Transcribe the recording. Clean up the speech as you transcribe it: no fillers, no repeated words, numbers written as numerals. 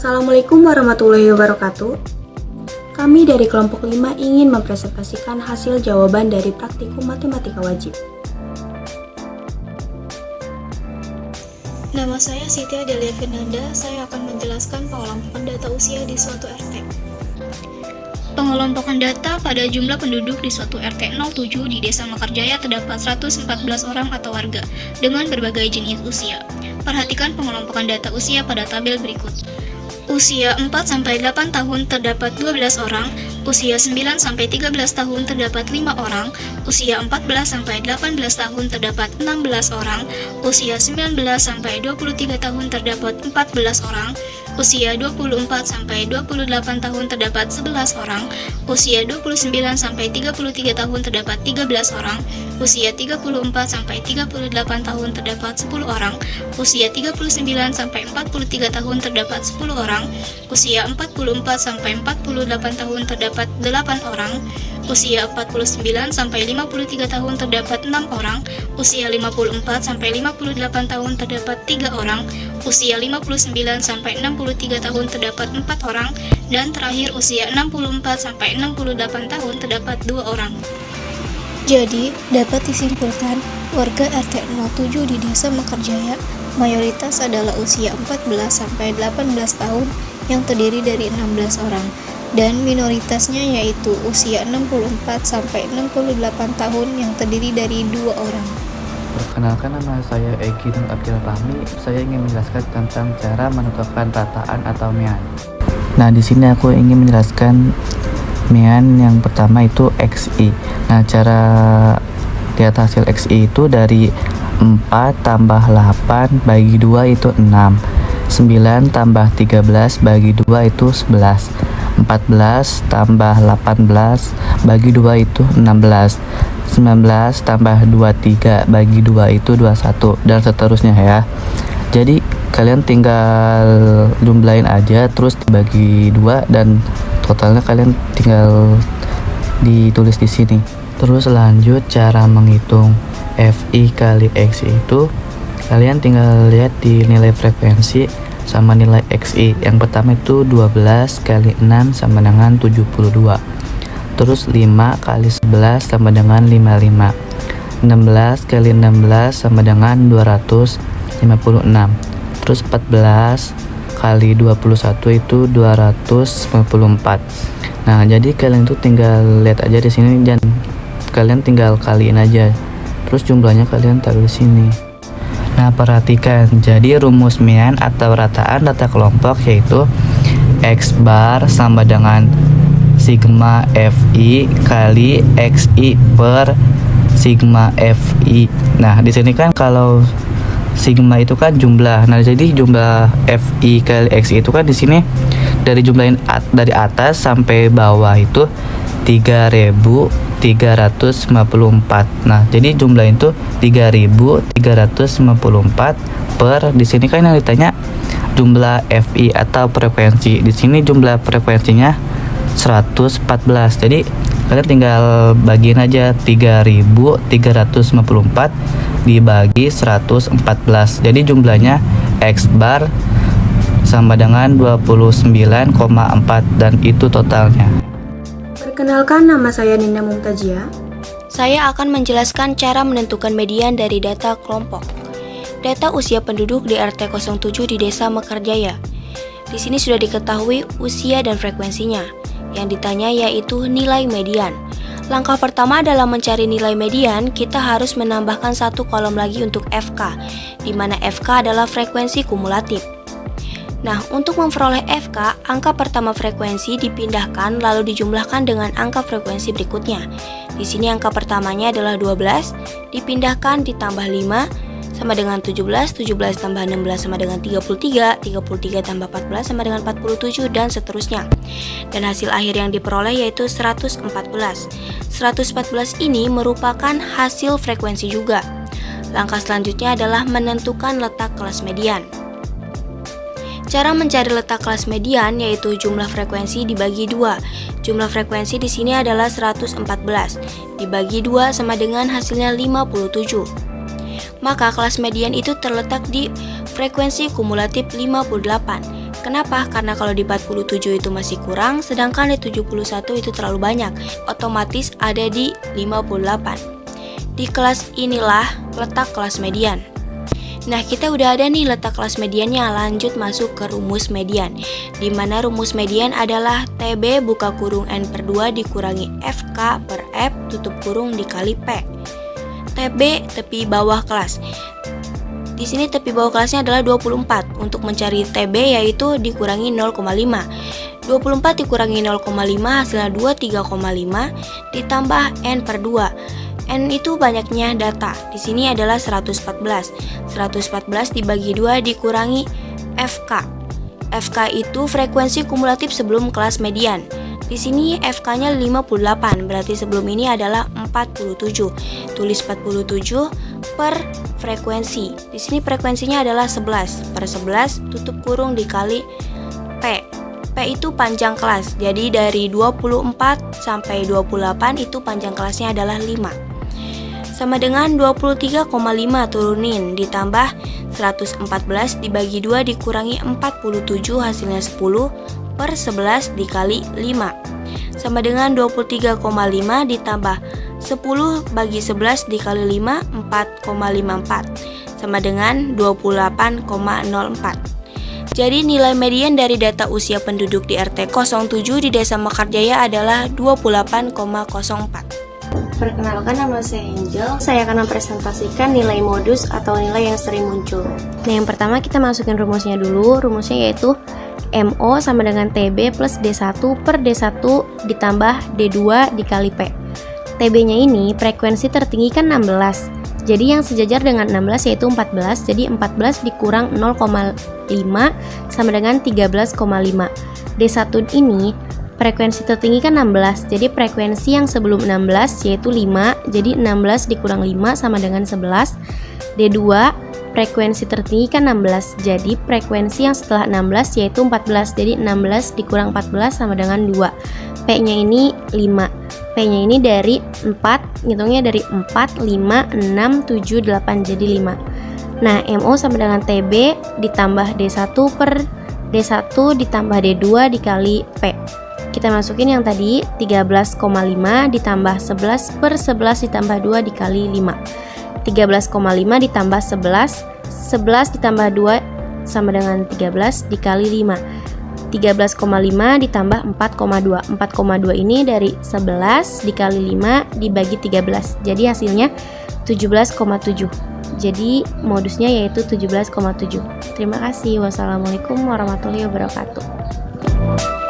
Assalamualaikum warahmatullahi wabarakatuh. Kami dari kelompok 5 ingin mempresentasikan hasil jawaban dari praktikum matematika wajib. Nama saya Siti Adelia Fernanda, saya akan menjelaskan pengelompokan data usia di suatu RT. Pengelompokan data pada jumlah penduduk di suatu RT 07 di Desa Mekarjaya terdapat 114 orang atau warga dengan berbagai jenis usia. Perhatikan pengelompokan data usia pada tabel berikut. Usia 4-8 tahun terdapat 12 orang, usia 9-13 tahun terdapat 5 orang, usia 14-18 tahun terdapat 16 orang, usia 19-23 tahun terdapat 14 orang, usia 24-28 tahun terdapat 11 orang, usia 29-33 tahun terdapat 13 orang, usia 34-38 tahun terdapat 10 orang, usia 39-43 tahun terdapat 10 orang, usia 44-48 tahun terdapat 8 orang, usia 49-53 tahun terdapat 6 orang, usia 54-58 tahun terdapat 3 orang, usia 59-63 tahun terdapat 4 orang, dan terakhir usia 64-68 tahun terdapat 2 orang. Jadi, dapat disimpulkan, warga RT 07 di Desa Mekarjaya mayoritas adalah usia 14-18 tahun yang terdiri dari 16 orang, dan minoritasnya yaitu usia 64-68 tahun yang terdiri dari 2 orang. Perkenalkan, nama saya Egi Nur Abdul Fahmi. Saya ingin menjelaskan tentang cara menentukan rataan atau mean. Nah, di sini aku ingin menjelaskan mean yang pertama itu XI. Nah, cara lihat hasil XI itu dari 4 tambah 8 bagi 2 itu 6. 9 tambah 13 bagi 2 itu 11. 14 tambah 18 bagi 2 itu 16. 19 tambah 23 bagi 2 itu 21, dan seterusnya ya. Jadi kalian tinggal jumlahin aja terus dibagi 2 dan totalnya kalian tinggal ditulis di sini. Terus lanjut cara menghitung FI kali XI itu kalian tinggal lihat di nilai frekuensi sama nilai XI. Yang pertama itu 12 kali 6 sama dengan 72. Terus 5 kali 11 sama dengan 55. 16 kali 16 sama dengan 256. Terus 14 kali 21 itu 254. Nah, jadi kalian tuh tinggal lihat aja di sini dan kalian tinggal kaliin aja. Terus jumlahnya kalian taruh di sini. Nah, perhatikan. Jadi rumus mean atau rataan data kelompok yaitu X bar sama dengan sigma FI kali XI per sigma FI. Nah, di sini kan kalau sigma itu kan jumlah. Nah, jadi jumlah FI kali XI itu kan di sini dari jumlahin dari atas sampai bawah itu 3.354. Nah, jadi jumlah itu 3.354 per, di sini kan yang ditanya jumlah FI atau frekuensi. Di sini jumlah frekuensinya 114. Jadi kalian tinggal bagiin aja 3.354 dibagi 114. Jadi jumlahnya X bar sama dengan 29,4, dan itu totalnya. Perkenalkan, nama saya Ninda Mumtajia. Saya akan menjelaskan cara menentukan median dari data kelompok. Data usia penduduk di RT 07 di Desa Mekarjaya. Di sini sudah diketahui usia dan frekuensinya. Yang ditanya yaitu nilai median. Langkah pertama dalam mencari nilai median, kita harus menambahkan satu kolom lagi untuk FK, di mana FK adalah frekuensi kumulatif. Nah, untuk memperoleh FK, angka pertama frekuensi dipindahkan lalu dijumlahkan dengan angka frekuensi berikutnya. Di sini angka pertamanya adalah 12, dipindahkan ditambah 5 sama dengan 17, 17 tambah 16 sama dengan 33, 33 tambah 14 sama dengan 47, dan seterusnya. Dan hasil akhir yang diperoleh yaitu 114. 114 ini merupakan hasil frekuensi juga. Langkah selanjutnya adalah menentukan letak kelas median. Cara mencari letak kelas median yaitu jumlah frekuensi dibagi 2. Jumlah frekuensi di sini adalah 114. Dibagi 2 sama dengan hasilnya 57. Maka kelas median itu terletak di frekuensi kumulatif 58. Kenapa? Karena kalau di 47 itu masih kurang, sedangkan di 71 itu terlalu banyak. Otomatis ada di 58. Di kelas inilah letak kelas median. Nah, kita udah ada nih letak kelas mediannya. Lanjut masuk ke rumus median, di mana rumus median adalah TB buka kurung N per 2 dikurangi FK per F tutup kurung dikali P. TB tepi bawah kelas. Di sini tepi bawah kelasnya adalah 24. Untuk mencari TB yaitu dikurangi 0,5. 24 dikurangi 0,5 hasilnya 23,5 ditambah N per 2. N itu banyaknya data. Di sini adalah 114. 114 dibagi 2 dikurangi FK. FK itu frekuensi kumulatif sebelum kelas median. Di sini FK-nya 58, berarti sebelum ini adalah 47. Tulis 47 per frekuensi. Di sini frekuensinya adalah 11 per 11 tutup kurung dikali P. P itu panjang kelas. Jadi dari 24 sampai 28 itu panjang kelasnya adalah 5. Sama dengan 23,5 turunin ditambah 114 dibagi 2 dikurangi 47 hasilnya 10 per 11 dikali 5. Sama dengan 23,5 ditambah 10 bagi 11 dikali 5 4,54 sama dengan 28,04. Jadi nilai median dari data usia penduduk di RT 07 di Desa Mekarjaya adalah 28,04. Perkenalkan, nama saya Angel. Saya akan mempresentasikan nilai modus atau nilai yang sering muncul. Nah, yang pertama kita masukin rumusnya dulu. Rumusnya yaitu MO sama dengan TB plus D1 per D1 ditambah D2 dikali P. TB-nya ini frekuensi tertinggi kan 16. Jadi yang sejajar dengan 16 yaitu 14. Jadi 14 dikurang 0,5 sama dengan 13,5. D1 ini frekuensi tertinggi kan 16, jadi frekuensi yang sebelum 16 yaitu 5, jadi 16 dikurang 5 sama dengan 11. D2 frekuensi tertinggi kan 16, jadi frekuensi yang setelah 16 yaitu 14, jadi 16 dikurang 14 sama dengan 2. P-nya ini 5, P-nya ini dari 4, ngitungnya dari 4, 5, 6, 7, 8, jadi 5. Nah, MO sama dengan TB ditambah D1 per D1 ditambah D2 dikali P. Kita masukin yang tadi 13,5 ditambah 11 per 11 ditambah 2 dikali 5. 13,5 ditambah 11, 11 ditambah 2 sama dengan 13 dikali 5. 13,5 ditambah 4,2. 4,2 ini dari 11 dikali 5 dibagi 13. Jadi hasilnya 17,7. Jadi modusnya yaitu 17,7. Terima kasih. Wassalamualaikum warahmatullahi wabarakatuh.